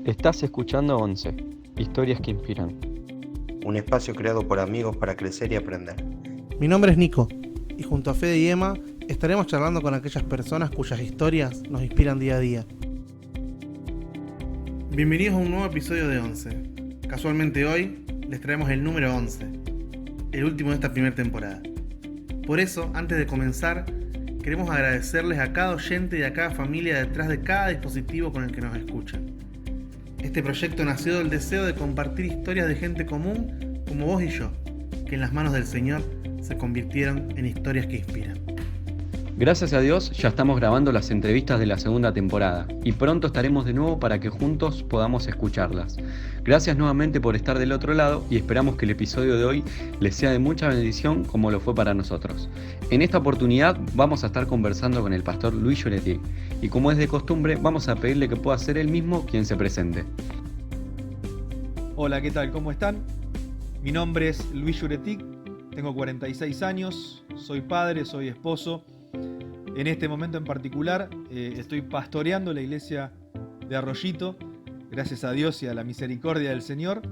Estás escuchando 11 historias que inspiran. Un espacio creado por amigos para crecer y aprender. Mi nombre es Nico y junto a Fede y Emma estaremos charlando con aquellas personas cuyas historias nos inspiran día a día. Bienvenidos a un nuevo episodio de 11. Casualmente hoy les traemos el número 11, el último de esta primera temporada. Por eso, antes de comenzar, queremos agradecerles a cada oyente y a cada familia detrás de cada dispositivo con el que nos escuchan. Este proyecto nació del deseo de compartir historias de gente común como vos y yo, que en las manos del Señor se convirtieron en historias que inspiran. Gracias a Dios ya estamos grabando las entrevistas de la segunda temporada y pronto estaremos de nuevo para que juntos podamos escucharlas. Gracias nuevamente por estar del otro lado y esperamos que el episodio de hoy les sea de mucha bendición como lo fue para nosotros. En esta oportunidad vamos a estar conversando con el pastor Luis Lloreti y como es de costumbre vamos a pedirle que pueda ser él mismo quien se presente. Hola, ¿qué tal? ¿Cómo están? Mi nombre es Luis Juretic, tengo 46 años, soy padre, soy esposo. En este momento en particular estoy pastoreando la iglesia de Arroyito, gracias a Dios y a la misericordia del Señor.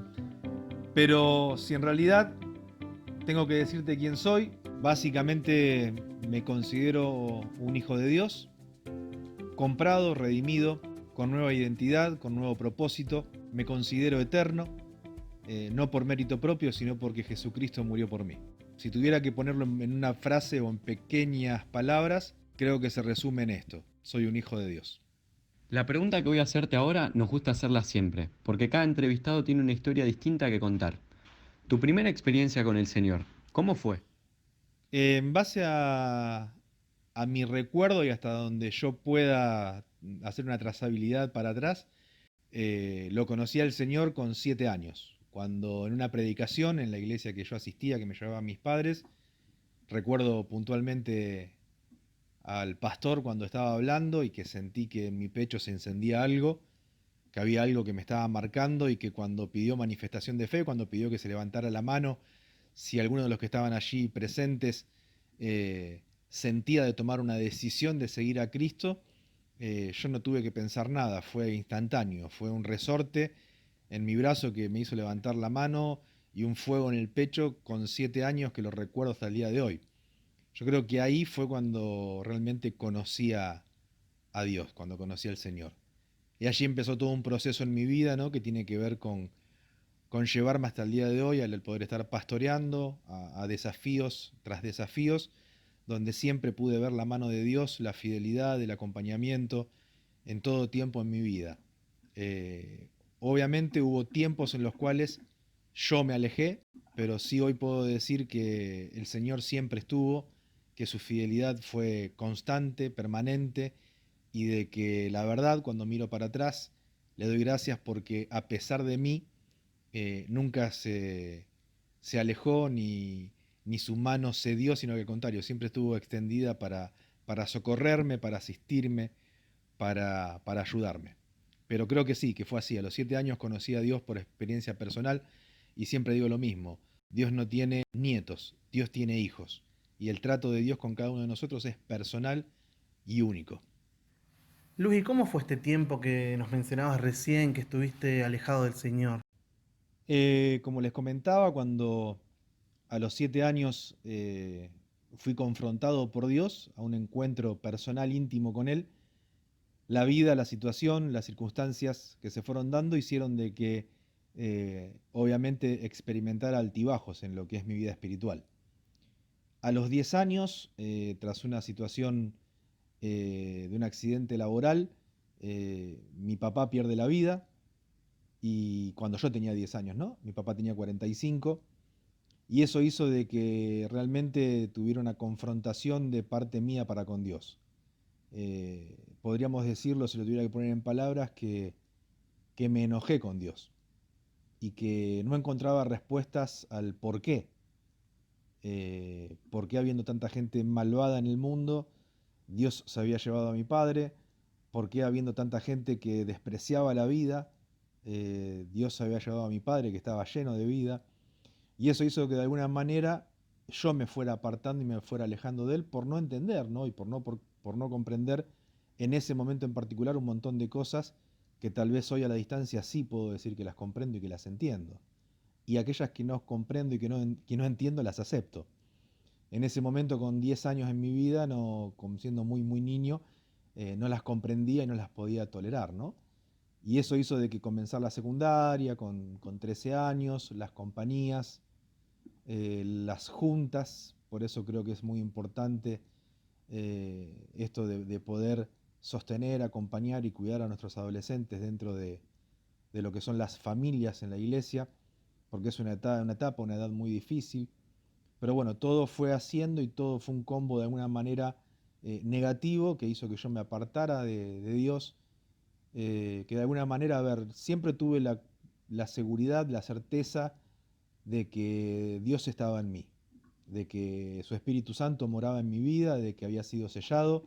Pero si en realidad tengo que decirte quién soy, básicamente me considero un hijo de Dios, comprado, redimido, con nueva identidad, con nuevo propósito. Me considero eterno, no por mérito propio, sino porque Jesucristo murió por mí. Si tuviera que ponerlo en una frase o en pequeñas palabras, creo que se resume en esto: soy un hijo de Dios. La pregunta que voy a hacerte ahora nos gusta hacerla siempre, porque cada entrevistado tiene una historia distinta que contar. Tu primera experiencia con el Señor, ¿cómo fue? En base a mi recuerdo y hasta donde yo pueda hacer una trazabilidad para atrás, lo conocí al Señor con 7 años, cuando en una predicación en la iglesia que yo asistía, que me llevaban mis padres, recuerdo puntualmente al pastor cuando estaba hablando y que sentí que en mi pecho se encendía algo, que había algo que me estaba marcando y que cuando pidió manifestación de fe, cuando pidió que se levantara la mano, si alguno de los que estaban allí presentes sentía de tomar una decisión de seguir a Cristo, yo no tuve que pensar nada, fue instantáneo, fue un resorte en mi brazo que me hizo levantar la mano y un fuego en el pecho con 7 años que lo recuerdo hasta el día de hoy. Yo creo que ahí fue cuando realmente conocí a Dios, cuando conocí al Señor. Y allí empezó todo un proceso en mi vida, ¿no?, que tiene que ver con llevarme hasta el día de hoy al poder estar pastoreando, a desafíos tras desafíos, donde siempre pude ver la mano de Dios, la fidelidad, el acompañamiento en todo tiempo en mi vida. Obviamente hubo tiempos en los cuales yo me alejé, pero sí hoy puedo decir que el Señor siempre estuvo, que su fidelidad fue constante, permanente, y de que la verdad, cuando miro para atrás, le doy gracias porque a pesar de mí, nunca se alejó ni su mano cedió, sino que al contrario, siempre estuvo extendida para socorrerme, para asistirme, para ayudarme. Pero creo que sí, que fue así. A los 7 años conocí a Dios por experiencia personal y siempre digo lo mismo: Dios no tiene nietos, Dios tiene hijos. Y el trato de Dios con cada uno de nosotros es personal y único. Luis, ¿y cómo fue este tiempo que nos mencionabas recién que estuviste alejado del Señor? Como les comentaba, cuando a los 7 años fui confrontado por Dios a un encuentro personal íntimo con Él, la vida, la situación, las circunstancias que se fueron dando hicieron de que obviamente experimentara altibajos en lo que es mi vida espiritual. A los 10 años, tras una situación de un accidente laboral, mi papá pierde la vida, y cuando yo tenía 10 años, ¿no? Mi papá tenía 45, y eso hizo de que realmente tuviera una confrontación de parte mía para con Dios. Podríamos decirlo, si lo tuviera que poner en palabras, que me enojé con Dios y que no encontraba respuestas al por qué. ¿Por qué, habiendo tanta gente malvada en el mundo, Dios se había llevado a mi padre? ¿Por qué, habiendo tanta gente que despreciaba la vida, Dios se había llevado a mi padre, que estaba lleno de vida? Y eso hizo que de alguna manera yo me fuera apartando y me fuera alejando de él por no entender, ¿no? Y por no comprender en ese momento en particular un montón de cosas que tal vez hoy a la distancia sí puedo decir que las comprendo y que las entiendo. Y aquellas que no comprendo y que no entiendo las acepto. En ese momento, con 10 años en mi vida, no, siendo muy, muy niño, no las comprendía y no las podía tolerar, ¿no? Y eso hizo de que comenzar la secundaria con 13 años, las compañías, las juntas, por eso creo que es muy importante esto de poder sostener, acompañar y cuidar a nuestros adolescentes dentro de lo que son las familias en la iglesia, porque es una etapa, una edad muy difícil. Pero bueno, todo fue haciendo y todo fue un combo de alguna manera negativo que hizo que yo me apartara de Dios, que de alguna manera, a ver, siempre tuve la seguridad, la certeza de que Dios estaba en mí, de que su Espíritu Santo moraba en mi vida, de que había sido sellado,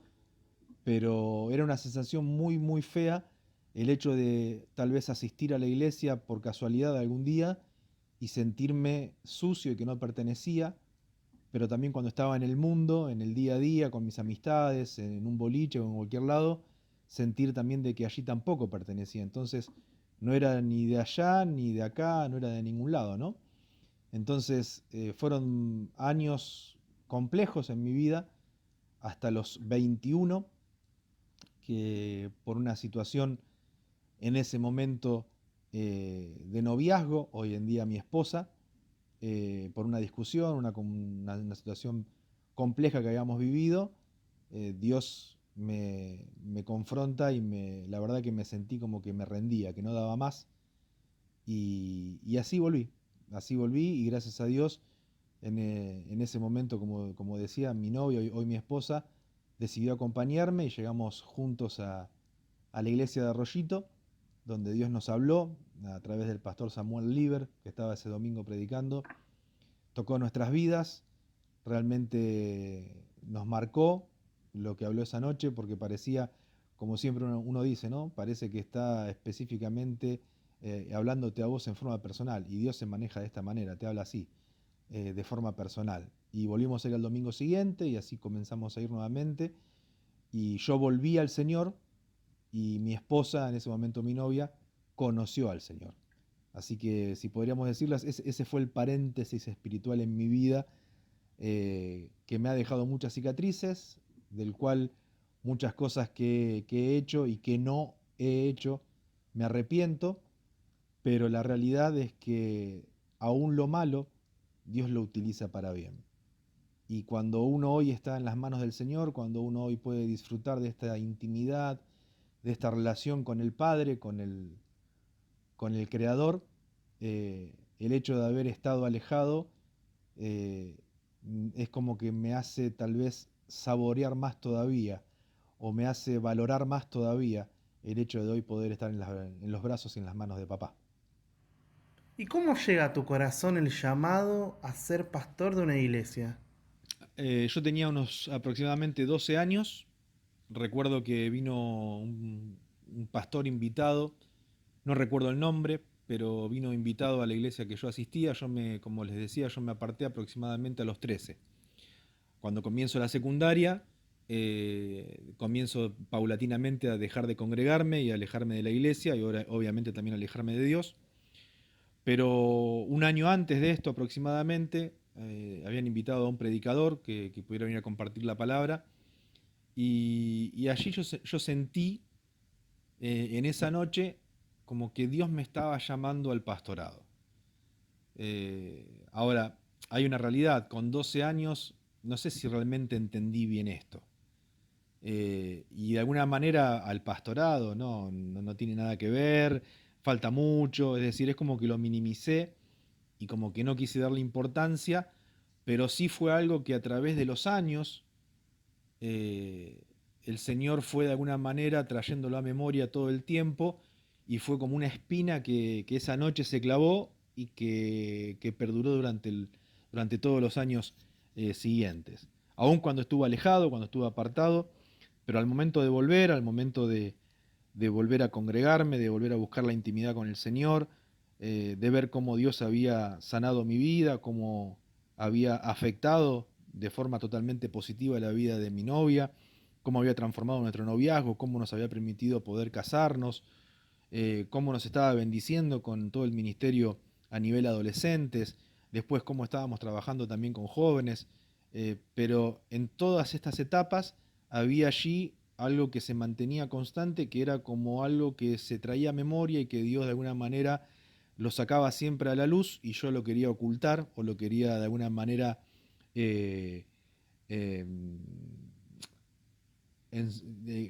pero era una sensación muy, muy fea el hecho de tal vez asistir a la iglesia por casualidad algún día y sentirme sucio y que no pertenecía, pero también cuando estaba en el mundo, en el día a día, con mis amistades, en un boliche o en cualquier lado, sentir también de que allí tampoco pertenecía. Entonces, no era ni de allá ni de acá, no era de ningún lado, ¿no? Entonces, fueron años complejos en mi vida, hasta los 21, que por una situación en ese momento de noviazgo, hoy en día mi esposa, por una discusión, una situación compleja que habíamos vivido, Dios me confronta y la verdad que me sentí como que me rendía, que no daba más. Y así volví y gracias a Dios en ese momento, como decía, mi novia, hoy mi esposa, decidió acompañarme y llegamos juntos a la iglesia de Arroyito, donde Dios nos habló a través del pastor Samuel Liber, que estaba ese domingo predicando, tocó nuestras vidas, realmente nos marcó lo que habló esa noche, porque parecía, como siempre uno dice, ¿no? Parece que está específicamente hablándote a vos en forma personal, y Dios se maneja de esta manera, te habla así, de forma personal. Y volvimos a ir al domingo siguiente y así comenzamos a ir nuevamente, y yo volví al Señor y mi esposa, en ese momento mi novia, conoció al Señor. Así que si podríamos decirlas, ese fue el paréntesis espiritual en mi vida que me ha dejado muchas cicatrices, del cual muchas cosas que he hecho y que no he hecho me arrepiento, pero la realidad es que aún lo malo Dios lo utiliza para bien. Y cuando uno hoy está en las manos del Señor, cuando uno hoy puede disfrutar de esta intimidad, de esta relación con el Padre, con el Creador, el hecho de haber estado alejado eh, es como que me hace tal vez saborear más todavía o me hace valorar más todavía el hecho de hoy poder estar en los brazos y en las manos de papá. ¿Y cómo llega a tu corazón el llamado a ser pastor de una iglesia? Yo tenía unos aproximadamente 12 años. Recuerdo que vino un pastor invitado, no recuerdo el nombre, pero vino invitado a la iglesia que yo asistía. Como les decía, yo me aparté aproximadamente a los 13. Cuando comienzo la secundaria, comienzo paulatinamente a dejar de congregarme y a alejarme de la iglesia y ahora, obviamente también alejarme de Dios. Pero un año antes de esto aproximadamente, habían invitado a un predicador que pudiera venir a compartir la palabra y allí yo sentí en esa noche como que Dios me estaba llamando al pastorado. Ahora, hay una realidad, con 12 años no sé si realmente entendí bien esto. Y de alguna manera al pastorado no tiene nada que ver, falta mucho, es decir, es como que lo minimicé y como que no quise darle importancia, pero sí fue algo que a través de los años eh, el Señor fue de alguna manera trayéndolo a memoria todo el tiempo y fue como una espina que esa noche se clavó y que perduró durante todos los años siguientes. Aun cuando estuvo alejado, cuando estuvo apartado, pero al momento de volver, al momento de volver a congregarme, de volver a buscar la intimidad con el Señor, de ver cómo Dios había sanado mi vida, cómo había afectado de forma totalmente positiva la vida de mi novia, cómo había transformado nuestro noviazgo, cómo nos había permitido poder casarnos, cómo nos estaba bendiciendo con todo el ministerio a nivel adolescentes, después cómo estábamos trabajando también con jóvenes, pero en todas estas etapas había allí algo que se mantenía constante, que era como algo que se traía a memoria y que Dios de alguna manera lo sacaba siempre a la luz y yo lo quería ocultar o lo quería de alguna manera eh, eh,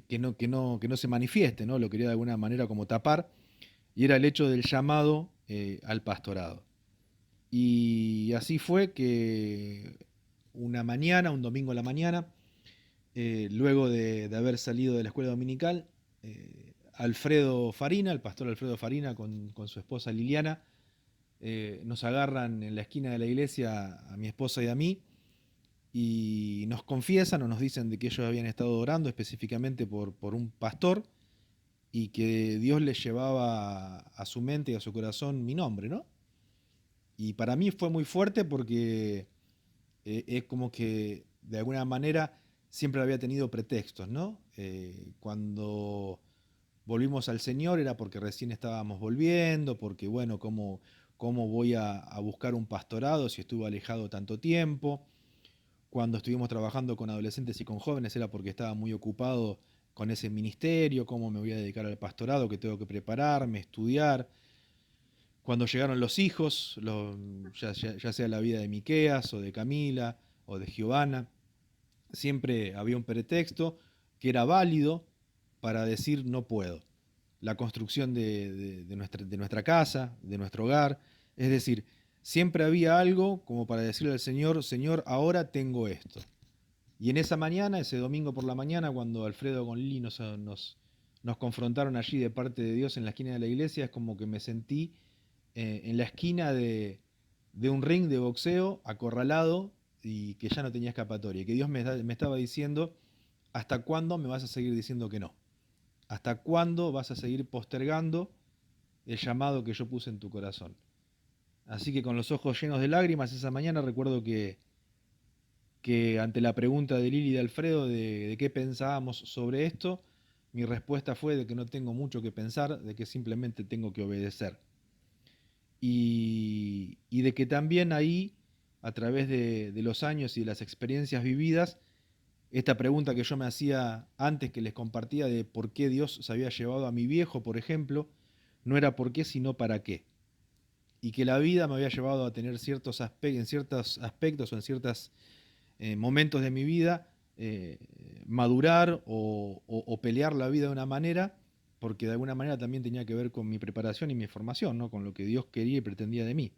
que no se manifieste, ¿no? Lo quería de alguna manera como tapar, y era el hecho del llamado al pastorado. Y así fue que una mañana, un domingo a la mañana, luego de haber salido de la escuela dominical, Alfredo Farina, el pastor Alfredo Farina con su esposa Liliana, nos agarran en la esquina de la iglesia a mi esposa y a mí y nos confiesan o nos dicen de que ellos habían estado orando específicamente por un pastor y que Dios les llevaba a su mente y a su corazón mi nombre, ¿no? Y para mí fue muy fuerte porque es como que de alguna manera siempre había tenido pretextos, ¿no? Cuando volvimos al Señor era porque recién estábamos volviendo, porque bueno, ¿cómo voy a buscar un pastorado si estuve alejado tanto tiempo? Cuando estuvimos trabajando con adolescentes y con jóvenes era porque estaba muy ocupado con ese ministerio, cómo me voy a dedicar al pastorado, que tengo que prepararme, estudiar. Cuando llegaron los hijos, ya sea la vida de Miqueas o de Camila o de Giovanna, siempre había un pretexto que era válido para decir no puedo. La construcción de nuestra casa, de nuestro hogar, es decir, siempre había algo como para decirle al Señor, Señor, ahora tengo esto. Y en esa mañana, ese domingo por la mañana, cuando Alfredo con Lili nos confrontaron allí de parte de Dios en la esquina de la iglesia, es como que me sentí en la esquina de un ring de boxeo, acorralado y que ya no tenía escapatoria. Que Dios me estaba diciendo, ¿hasta cuándo me vas a seguir diciendo que no? ¿Hasta cuándo vas a seguir postergando el llamado que yo puse en tu corazón? Así que con los ojos llenos de lágrimas esa mañana recuerdo que ante la pregunta de Lili y de Alfredo de qué pensábamos sobre esto, mi respuesta fue de que no tengo mucho que pensar, de que simplemente tengo que obedecer. Y de que también ahí, a través de los años y de las experiencias vividas, esta pregunta que yo me hacía antes que les compartía de por qué Dios se había llevado a mi viejo, por ejemplo, no era por qué, sino para qué. Y que la vida me había llevado a tener en ciertos aspectos o en ciertos momentos de mi vida, madurar o pelear la vida de una manera, porque de alguna manera también tenía que ver con mi preparación y mi formación, ¿no? Con lo que Dios quería y pretendía de mí.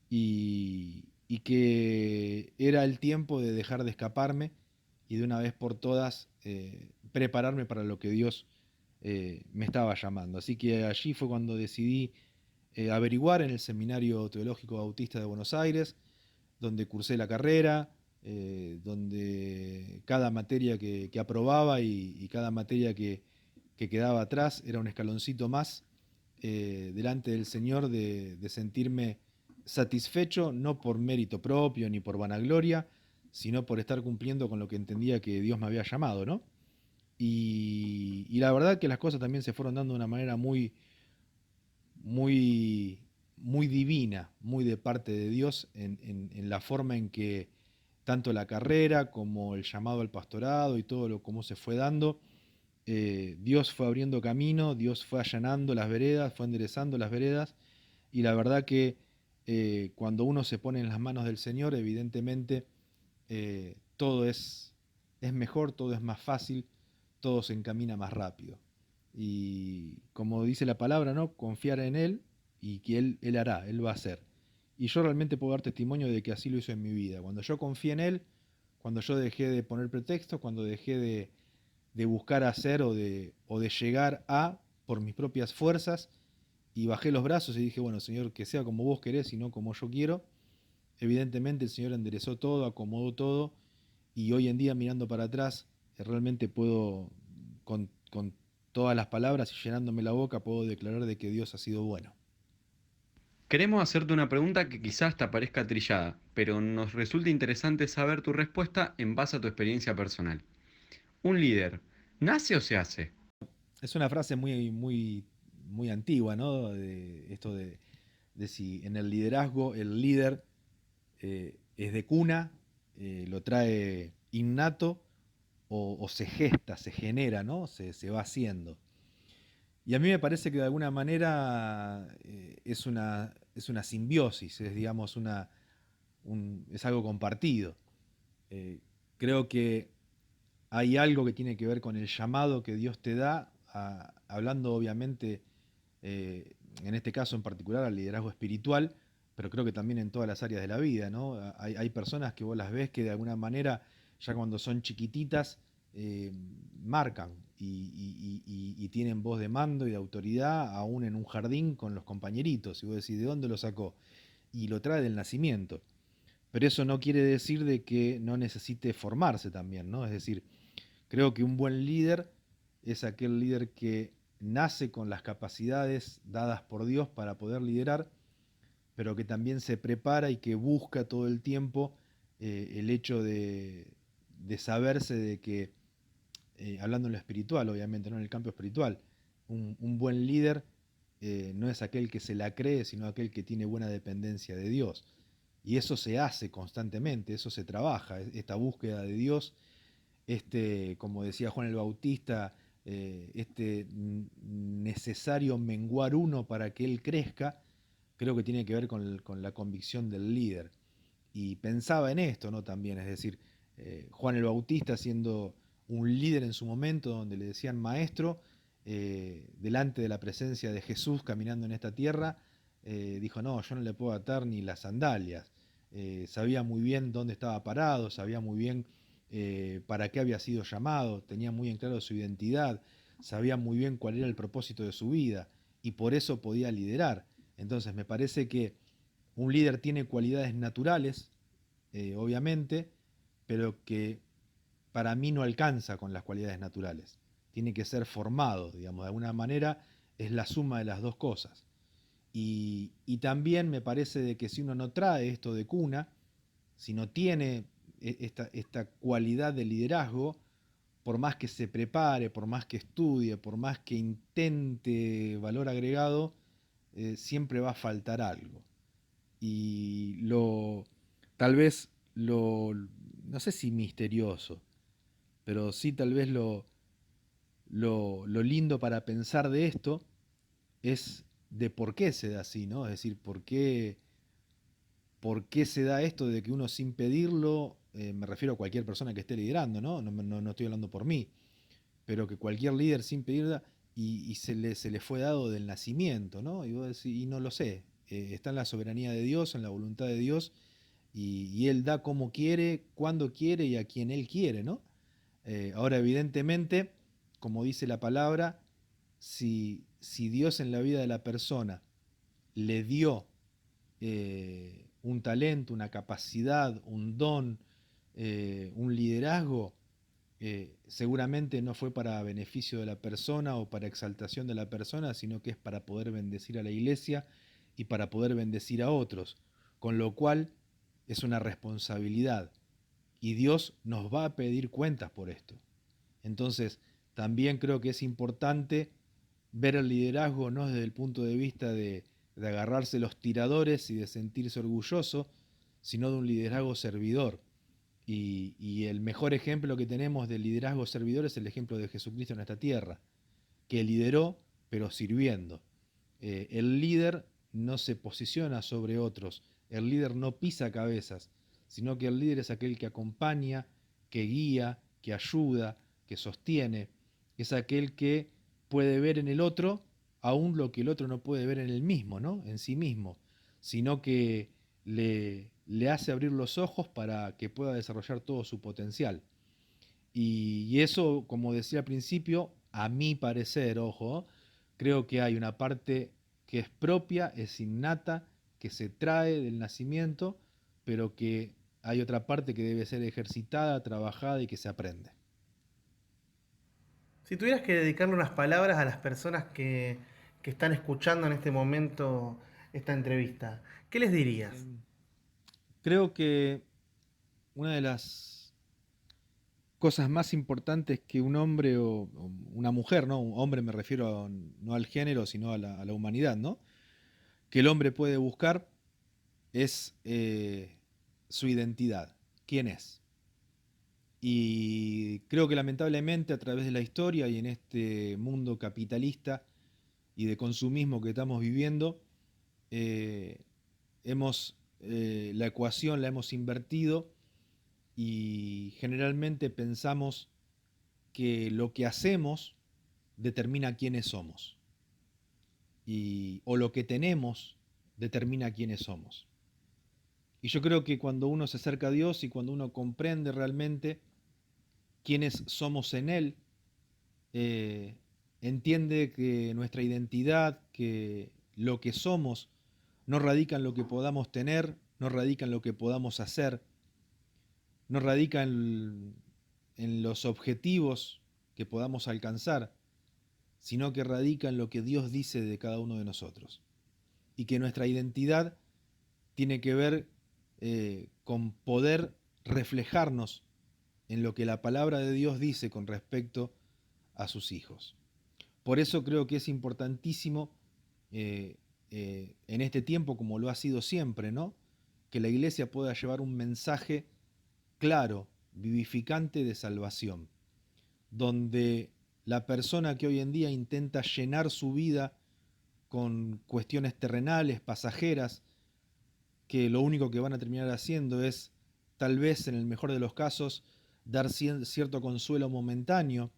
Y que era el tiempo de dejar de escaparme y de una vez por todas prepararme para lo que Dios me estaba llamando. Así que allí fue cuando decidí averiguar en el Seminario Teológico Bautista de Buenos Aires, donde cursé la carrera, donde cada materia que aprobaba y cada materia que quedaba atrás era un escaloncito más delante del Señor de sentirme satisfecho, no por mérito propio ni por vanagloria, sino por estar cumpliendo con lo que entendía que Dios me había llamado, ¿no? Y la verdad que las cosas también se fueron dando de una manera muy, muy divina, muy de parte de Dios en la forma en que tanto la carrera como el llamado al pastorado y todo lo cómo se fue dando, Dios fue abriendo camino, Dios fue allanando las veredas, fue enderezando las veredas, y la verdad que cuando uno se pone en las manos del Señor, evidentemente todo es mejor, todo es más fácil, todo se encamina más rápido. Y como dice la palabra, ¿no? Confiar en Él y que Él hará, Él va a hacer. Y yo realmente puedo dar testimonio de que así lo hizo en mi vida. Cuando yo confié en Él, cuando yo dejé de poner pretextos, cuando dejé de buscar hacer o de llegar a por mis propias fuerzas y bajé los brazos y dije, bueno, Señor, que sea como vos querés y no como yo quiero. Evidentemente el Señor enderezó todo, acomodó todo y hoy en día mirando para atrás realmente puedo con todas las palabras y llenándome la boca puedo declarar de que Dios ha sido bueno. Queremos hacerte una pregunta que quizás te parezca trillada, pero nos resulta interesante saber tu respuesta en base a tu experiencia personal. ¿Un líder nace o se hace? Es una frase muy, muy muy antigua, ¿no? De esto de si en el liderazgo el líder es de cuna, lo trae innato o se gesta, se genera, ¿no? Se va haciendo. Y a mí me parece que de alguna manera es una simbiosis, es digamos es algo compartido. Eh, Creo que hay algo que tiene que ver con el llamado que Dios te da, hablando obviamente, en este caso en particular, al liderazgo espiritual, pero creo que también en todas las áreas de la vida, ¿no? Hay personas que vos las ves que de alguna manera, ya cuando son chiquititas, eh, marcan y tienen voz de mando y de autoridad, aún en un jardín con los compañeritos. Y vos decís, ¿de dónde lo sacó? Y lo trae del nacimiento. Pero eso no quiere decir de que no necesite formarse también, ¿no? Es decir, creo que un buen líder es aquel líder que nace con las capacidades dadas por Dios para poder liderar, pero que también se prepara y que busca todo el tiempo el hecho de saberse de que, hablando en lo espiritual, obviamente, no en el campo espiritual, un buen líder no es aquel que se la cree, sino aquel que tiene buena dependencia de Dios. Y eso se hace constantemente, eso se trabaja, esta búsqueda de Dios, como decía Juan el Bautista, necesario menguar uno para que él crezca, creo que tiene que ver con la convicción del líder. Y pensaba en esto, ¿no? También, es decir, Juan el Bautista siendo un líder en su momento, donde le decían maestro, delante de la presencia de Jesús caminando en esta tierra, dijo, no, yo no le puedo atar ni las sandalias. Sabía muy bien dónde estaba parado, sabía muy bien para qué había sido llamado, tenía muy en claro su identidad, sabía muy bien cuál era el propósito de su vida y por eso podía liderar. Entonces me parece que un líder tiene cualidades naturales, obviamente, pero que para mí no alcanza con las cualidades naturales. Tiene que ser formado, digamos, de alguna manera es la suma de las dos cosas. Y también me parece de que si uno no trae esto de cuna, si no tiene esta cualidad de liderazgo, por más que se prepare, por más que estudie, por más que intente valor agregado, siempre va a faltar algo. Y tal vez no sé si misterioso, pero sí tal vez lo lindo para pensar de esto es de por qué se da así, ¿no? Es decir, por qué se da esto de que uno sin pedirlo, me refiero a cualquier persona que esté liderando, ¿no? No estoy hablando por mí, pero que cualquier líder sin pedirla y se le fue dado del nacimiento, ¿no? Y vos decís, y no lo sé, está en la soberanía de Dios, en la voluntad de Dios, y Él da como quiere, cuando quiere y a quien Él quiere, ¿no? Ahora, evidentemente, como dice la palabra, si Dios en la vida de la persona le dio un talento, una capacidad, un don, un liderazgo, seguramente no fue para beneficio de la persona o para exaltación de la persona, sino que es para poder bendecir a la iglesia y para poder bendecir a otros, con lo cual es una responsabilidad y Dios nos va a pedir cuentas por esto. Entonces, también creo que es importante ver el liderazgo no desde el punto de vista de agarrarse los tiradores y de sentirse orgulloso, sino de un liderazgo servidor. Y el mejor ejemplo que tenemos de liderazgo servidor es el ejemplo de Jesucristo en esta tierra, que lideró pero sirviendo. El líder no se posiciona sobre otros, el líder no pisa cabezas, sino que el líder es aquel que acompaña, que guía, que ayuda, que sostiene, es aquel que puede ver en el otro aún lo que el otro no puede ver en él mismo, ¿no? En sí mismo, sino que le hace abrir los ojos para que pueda desarrollar todo su potencial. Y eso, como decía al principio, a mi parecer, ojo, creo que hay una parte que es propia, es innata, que se trae del nacimiento, pero que hay otra parte que debe ser ejercitada, trabajada y que se aprende. Si tuvieras que dedicarle unas palabras a las personas que están escuchando en este momento esta entrevista, ¿qué les dirías? Creo que una de las cosas más importantes que un hombre o una mujer, ¿no? Un hombre me refiero no al género, sino a la humanidad, ¿no? Que el hombre puede buscar es su identidad, quién es. Y creo que lamentablemente a través de la historia y en este mundo capitalista y de consumismo que estamos viviendo, la ecuación la hemos invertido y generalmente pensamos que lo que hacemos determina quiénes somos o lo que tenemos determina quiénes somos. Y yo creo que cuando uno se acerca a Dios y cuando uno comprende realmente quiénes somos en Él, entiende que nuestra identidad, que lo que somos, no radica en lo que podamos tener, no radica en lo que podamos hacer, no radica en los objetivos que podamos alcanzar, sino que radica en lo que Dios dice de cada uno de nosotros. Y que nuestra identidad tiene que ver con poder reflejarnos en lo que la palabra de Dios dice con respecto a sus hijos. Por eso creo que es importantísimo en este tiempo, como lo ha sido siempre, ¿no?, que la iglesia pueda llevar un mensaje claro, vivificante de salvación, donde la persona que hoy en día intenta llenar su vida con cuestiones terrenales, pasajeras, que lo único que van a terminar haciendo es, tal vez en el mejor de los casos, dar cierto consuelo momentáneo,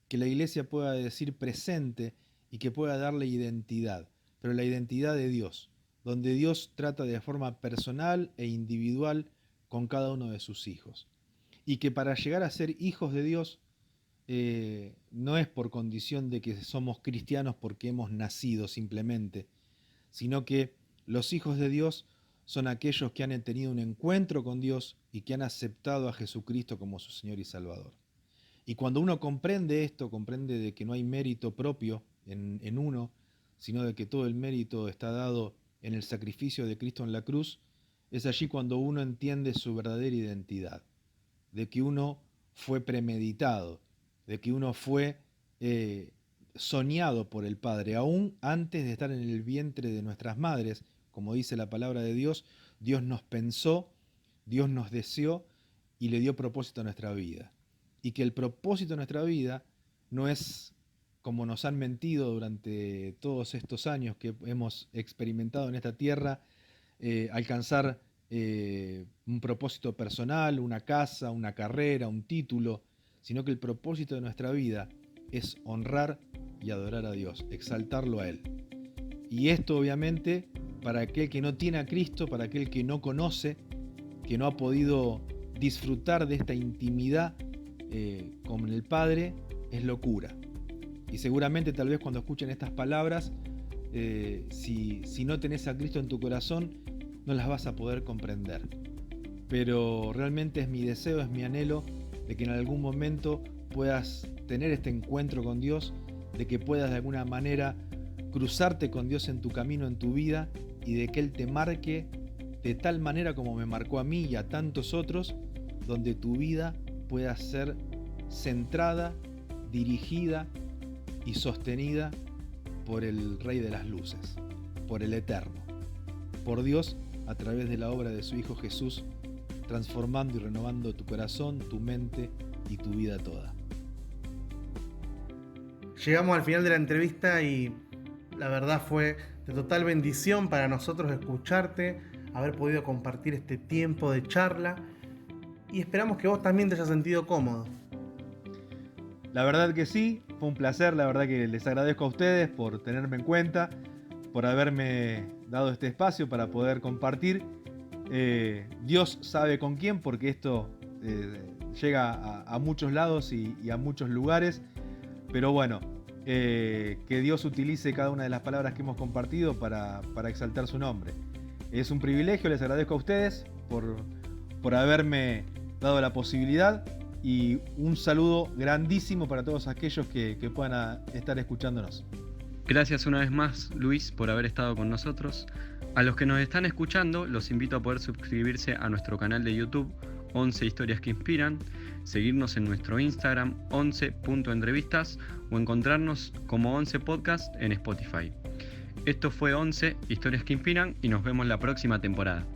que la iglesia pueda decir presente y que pueda darle identidad, pero la identidad de Dios, donde Dios trata de forma personal e individual con cada uno de sus hijos. Y que para llegar a ser hijos de Dios no es por condición de que somos cristianos porque hemos nacido simplemente, sino que los hijos de Dios son aquellos que han tenido un encuentro con Dios y que han aceptado a Jesucristo como su Señor y Salvador. Y cuando uno comprende esto, comprende de que no hay mérito propio en uno, sino de que todo el mérito está dado en el sacrificio de Cristo en la cruz, es allí cuando uno entiende su verdadera identidad, de que uno fue premeditado, de que uno fue soñado por el Padre, aún antes de estar en el vientre de nuestras madres. Como dice la palabra de Dios, Dios nos pensó, Dios nos deseó y le dio propósito a nuestra vida. Y que el propósito de nuestra vida no es, como nos han mentido durante todos estos años que hemos experimentado en esta tierra, alcanzar un propósito personal, una casa, una carrera, un título, sino que el propósito de nuestra vida es honrar y adorar a Dios, exaltarlo a Él. Y esto obviamente para aquel que no tiene a Cristo, para aquel que no conoce, que no ha podido disfrutar de esta intimidad con el Padre, es locura. Y seguramente tal vez cuando escuchen estas palabras, si no tenés a Cristo en tu corazón, no las vas a poder comprender. Pero realmente es mi deseo, es mi anhelo de que en algún momento puedas tener este encuentro con Dios, de que puedas de alguna manera cruzarte con Dios en tu camino, en tu vida, y de que Él te marque de tal manera como me marcó a mí y a tantos otros, donde tu vida pueda ser centrada, dirigida y sostenida por el Rey de las Luces, por el Eterno, por Dios a través de la obra de su Hijo Jesús, transformando y renovando tu corazón, tu mente y tu vida toda. Llegamos al final de la entrevista y la verdad fue de total bendición para nosotros escucharte, haber podido compartir este tiempo de charla y esperamos que vos también te hayas sentido cómodo. La verdad que sí, fue un placer, la verdad que les agradezco a ustedes por tenerme en cuenta, por haberme dado este espacio para poder compartir. Dios sabe con quién, porque esto llega a muchos lados y a muchos lugares, pero bueno, que Dios utilice cada una de las palabras que hemos compartido para exaltar su nombre. Es un privilegio, les agradezco a ustedes por haberme dado la posibilidad y un saludo grandísimo para todos aquellos que puedan estar escuchándonos. Gracias una vez más, Luis, por haber estado con nosotros. A los que nos están escuchando, los invito a poder suscribirse a nuestro canal de YouTube, 11 Historias que Inspiran. seguirnos en nuestro Instagram 11.entrevistas o encontrarnos como 11 Podcast en Spotify. Esto fue 11 Historias que Inspiran y nos vemos la próxima temporada.